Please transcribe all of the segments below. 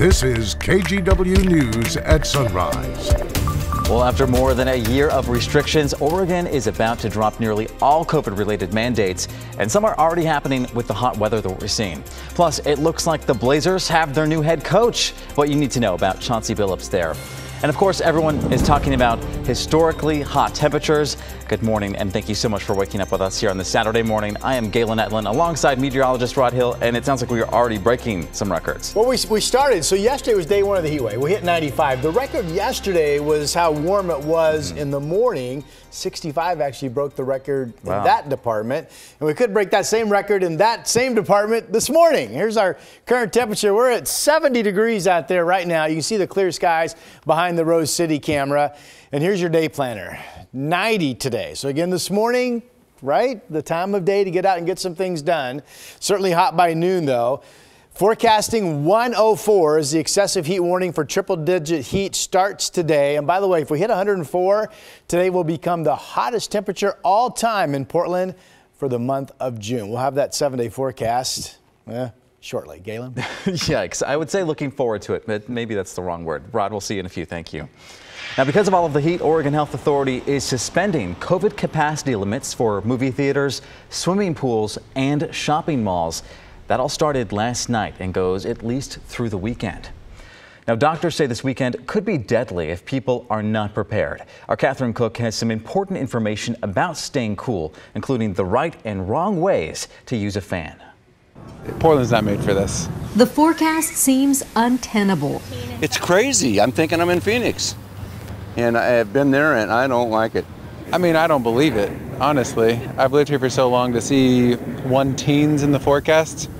This is KGW News at Sunrise. Well, after more than a year of restrictions, Oregon is about to drop nearly all COVID-related mandates, and some are already happening with the hot weather that we're seeing. Plus, it looks like the Blazers have their new head coach. What you need to know about Chauncey Billups there. And of course, everyone is talking about historically hot temperatures. Good morning, and thank you so much for waking up with us here on this Saturday morning. I am Galen Etlin alongside meteorologist Rod Hill, and it sounds like we are already breaking some records. Well, we started. So yesterday was day one of the heat wave. We hit 95. The record yesterday was how warm it was in the morning. 65 actually broke the record in that department. And we could break that same record in that same department this morning. Here's our current temperature. We're at 70 degrees out there right now. You can see the clear skies behind the Rose City camera. And here's your day planner. 90 today. So again, this morning, right? The time of day to get out and get some things done. Certainly hot by noon, though. Forecasting 104 is the excessive heat warning for triple-digit heat starts today. And by the way, if we hit 104, today will become the hottest temperature all time in Portland for the month of June. We'll have that 7-day forecast shortly. Galen? Yikes. I would say looking forward to it, but maybe that's the wrong word. Rod, we'll see you in a few. Thank you. Now, because of all of the heat, Oregon Health Authority is suspending COVID capacity limits for movie theaters, swimming pools, and shopping malls. That all started last night and goes at least through the weekend. Now, doctors say this weekend could be deadly if people are not prepared. Our Catherine Cook has some important information about staying cool, including the right and wrong ways to use a fan. Portland's not made for this. The forecast seems untenable. It's crazy. I'm thinking I'm in Phoenix. And I've been there and I don't like it. I mean, I don't believe it, honestly. I've lived here for so long to see 1 teens in the forecast.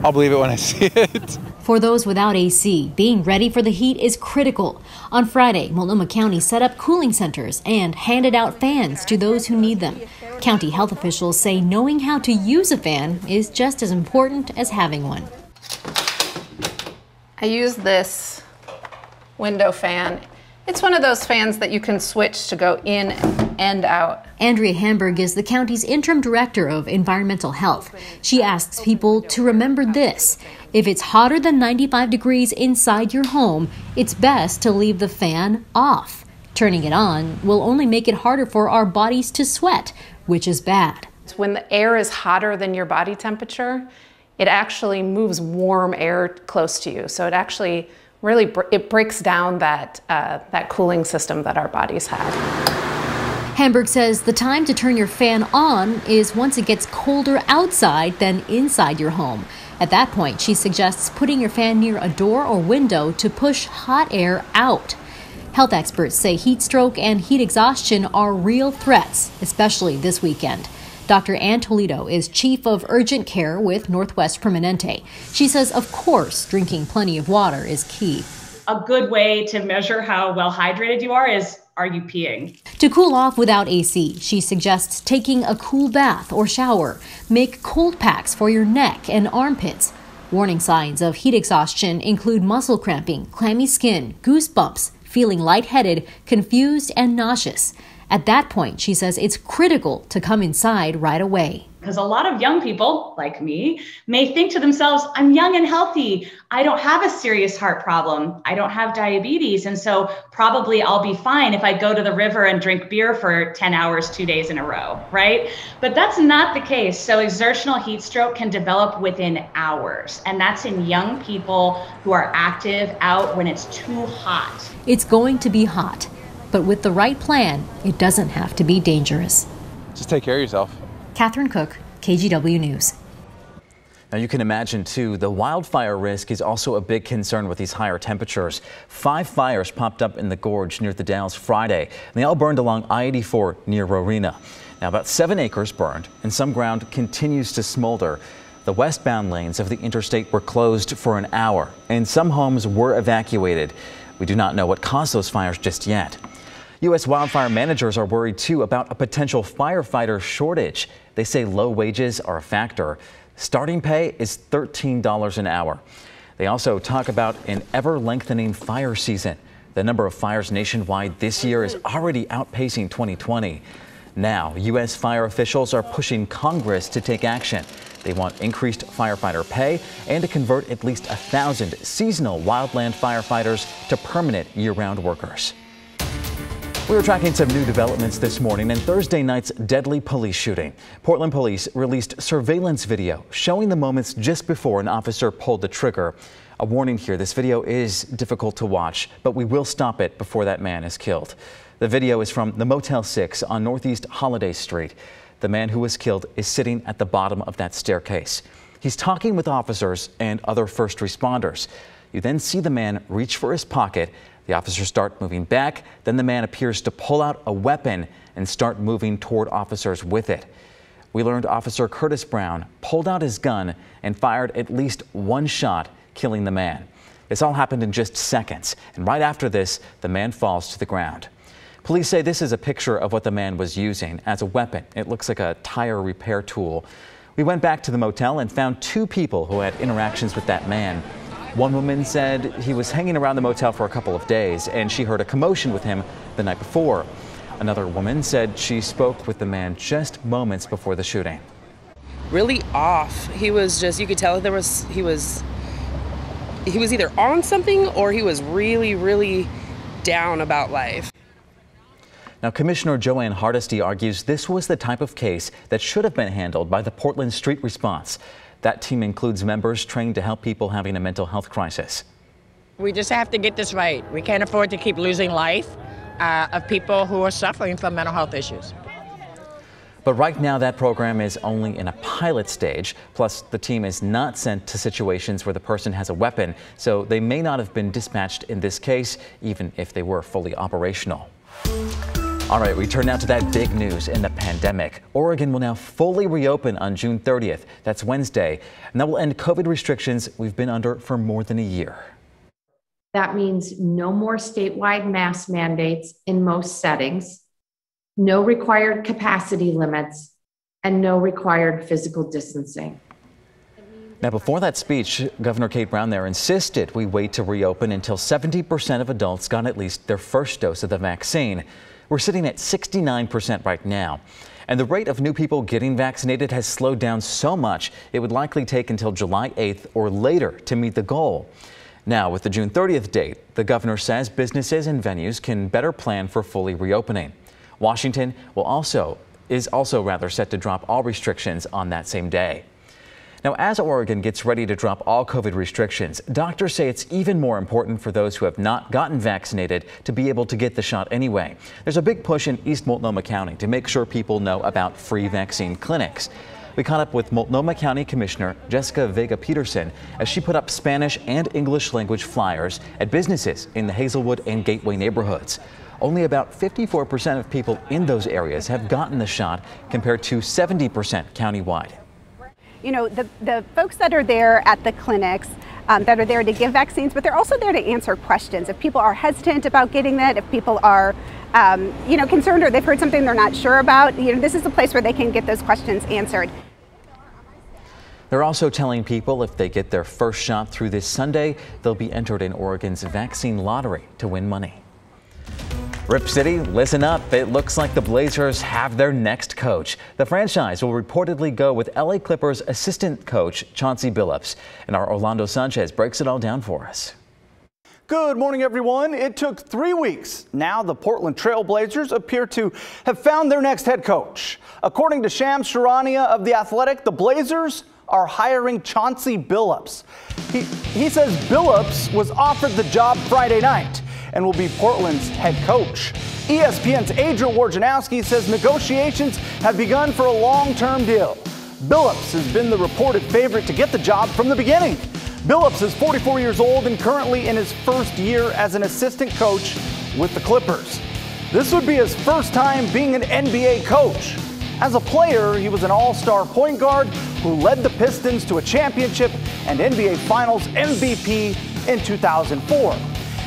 I'll believe it when I see it. For those without AC, being ready for the heat is critical. On Friday, Multnomah County set up cooling centers and handed out fans to those who need them. County health officials say knowing how to use a fan is just as important as having one. I use this window fan. It's one of those fans that you can switch to go in and out. Andrea Hamburg is the county's interim director of environmental health. She asks people to remember this. If it's hotter than 95 degrees inside your home, it's best to leave the fan off. Turning it on will only make it harder for our bodies to sweat, which is bad. When the air is hotter than your body temperature, it actually moves warm air close to you. So it actually really it breaks down that cooling system that our bodies have. Hamburg says the time to turn your fan on is once it gets colder outside than inside your home. At that point, she suggests putting your fan near a door or window to push hot air out. Health experts say heat stroke and heat exhaustion are real threats, especially this weekend. Dr. Ann Toledo is chief of urgent care with Northwest Permanente. She says, of course, drinking plenty of water is key. A good way to measure how well hydrated you are you peeing? To cool off without AC, she suggests taking a cool bath or shower. Make cold packs for your neck and armpits. Warning signs of heat exhaustion include muscle cramping, clammy skin, goosebumps, feeling lightheaded, confused, and nauseous. At that point, she says it's critical to come inside right away. Because a lot of young people, like me, may think to themselves, I'm young and healthy. I don't have a serious heart problem. I don't have diabetes. And so probably I'll be fine if I go to the river and drink beer for 10 hours, 2 days in a row, right? But that's not the case. So exertional heat stroke can develop within hours. And that's in young people who are active out when it's too hot. It's going to be hot. But with the right plan, it doesn't have to be dangerous. Just take care of yourself. Catherine Cook, KGW News. Now you can imagine, too, the wildfire risk is also a big concern with these higher temperatures. 5 fires popped up in the gorge near the Dalles Friday, and they all burned along I-84 near Rowena. Now about 7 acres burned, and some ground continues to smolder. The westbound lanes of the interstate were closed for an hour, and some homes were evacuated. We do not know what caused those fires just yet. U.S. wildfire managers are worried, too, about a potential firefighter shortage. They say low wages are a factor. Starting pay is $13 an hour. They also talk about an ever-lengthening fire season. The number of fires nationwide this year is already outpacing 2020. Now, U.S. fire officials are pushing Congress to take action. They want increased firefighter pay and to convert at least 1,000 seasonal wildland firefighters to permanent year-round workers. We were tracking some new developments this morning in Thursday night's deadly police shooting. Portland police released surveillance video showing the moments just before an officer pulled the trigger. A warning here, this video is difficult to watch, but we will stop it before that man is killed. The video is from the Motel 6 on Northeast Holiday Street. The man who was killed is sitting at the bottom of that staircase. He's talking with officers and other first responders. You then see the man reach for his pocket. The officers start moving back. Then the man appears to pull out a weapon and start moving toward officers with it. We learned Officer Curtis Brown pulled out his gun and fired at least one shot, killing the man. This all happened in just seconds. And right after this, the man falls to the ground. Police say this is a picture of what the man was using as a weapon. It looks like a tire repair tool. We went back to the motel and found two people who had interactions with that man. One woman said he was hanging around the motel for a couple of days and she heard a commotion with him the night before. Another woman said she spoke with the man just moments before the shooting. Really off. He was just, you could tell he was either on something or he was really, really down about life. Now, Commissioner Joanne Hardesty argues this was the type of case that should have been handled by the Portland Street Response. That team includes members trained to help people having a mental health crisis. We just have to get this right. We can't afford to keep losing life of people who are suffering from mental health issues. But right now that program is only in a pilot stage. Plus, the team is not sent to situations where the person has a weapon, so they may not have been dispatched in this case, even if they were fully operational. All right, we turn now to that big news in the pandemic. Oregon will now fully reopen on June 30th. That's Wednesday. And that will end COVID restrictions we've been under for more than a year. That means no more statewide mask mandates in most settings, no required capacity limits, and no required physical distancing. Now, before that speech, Governor Kate Brown there insisted we wait to reopen until 70% of adults got at least their first dose of the vaccine. We're sitting at 69% right now. And the rate of new people getting vaccinated has slowed down so much it would likely take until July 8th or later to meet the goal. Now, with the June 30th date, the governor says businesses and venues can better plan for fully reopening. Washington is also set to drop all restrictions on that same day. Now, as Oregon gets ready to drop all COVID restrictions, doctors say it's even more important for those who have not gotten vaccinated to be able to get the shot anyway. There's a big push in East Multnomah County to make sure people know about free vaccine clinics. We caught up with Multnomah County Commissioner Jessica Vega-Peterson as she put up Spanish and English language flyers at businesses in the Hazelwood and Gateway neighborhoods. Only about 54% of people in those areas have gotten the shot compared to 70% countywide. You know, the folks that are there at the clinics that are there to give vaccines, but they're also there to answer questions. If people are hesitant about getting that, if people are, concerned or they've heard something they're not sure about, this is a place where they can get those questions answered. They're also telling people if they get their first shot through this Sunday, they'll be entered in Oregon's vaccine lottery to win money. Rip City, listen up. It looks like the Blazers have their next coach. The franchise will reportedly go with LA Clippers assistant coach Chauncey Billups. And our Orlando Sanchez breaks it all down for us. Good morning, everyone. It took 3 weeks. Now the Portland Trail Blazers appear to have found their next head coach. According to Shams Charania of The Athletic, the Blazers are hiring Chauncey Billups. He says Billups was offered the job Friday night and will be Portland's head coach. ESPN's Adrian Wojnarowski says negotiations have begun for a long-term deal. Billups has been the reported favorite to get the job from the beginning. Billups is 44 years old and currently in his first year as an assistant coach with the Clippers. This would be his first time being an NBA coach. As a player, he was an all-star point guard who led the Pistons to a championship and NBA Finals MVP in 2004.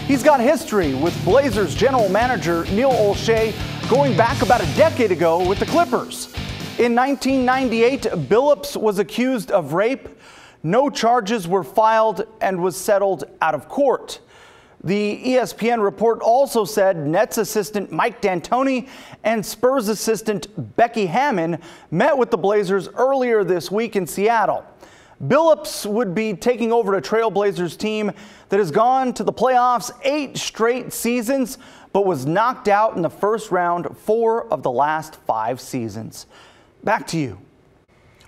He's got history with Blazers general manager Neil Olshey going back about a decade ago with the Clippers. In 1998, Billups was accused of rape. No charges were filed and was settled out of court. The ESPN report also said Nets assistant Mike D'Antoni and Spurs assistant Becky Hammon met with the Blazers earlier this week in Seattle. Billups would be taking over a Trailblazers team that has gone to the playoffs 8 straight seasons, but was knocked out in the first round 4 of the last 5 seasons. Back to you.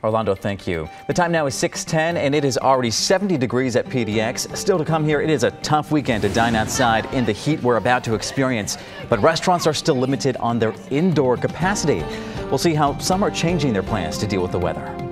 Orlando, thank you. The time now is 6:10 and it is already 70 degrees at PDX. Still to come here, it is a tough weekend to dine outside in the heat we're about to experience, but restaurants are still limited on their indoor capacity. We'll see how some are changing their plans to deal with the weather.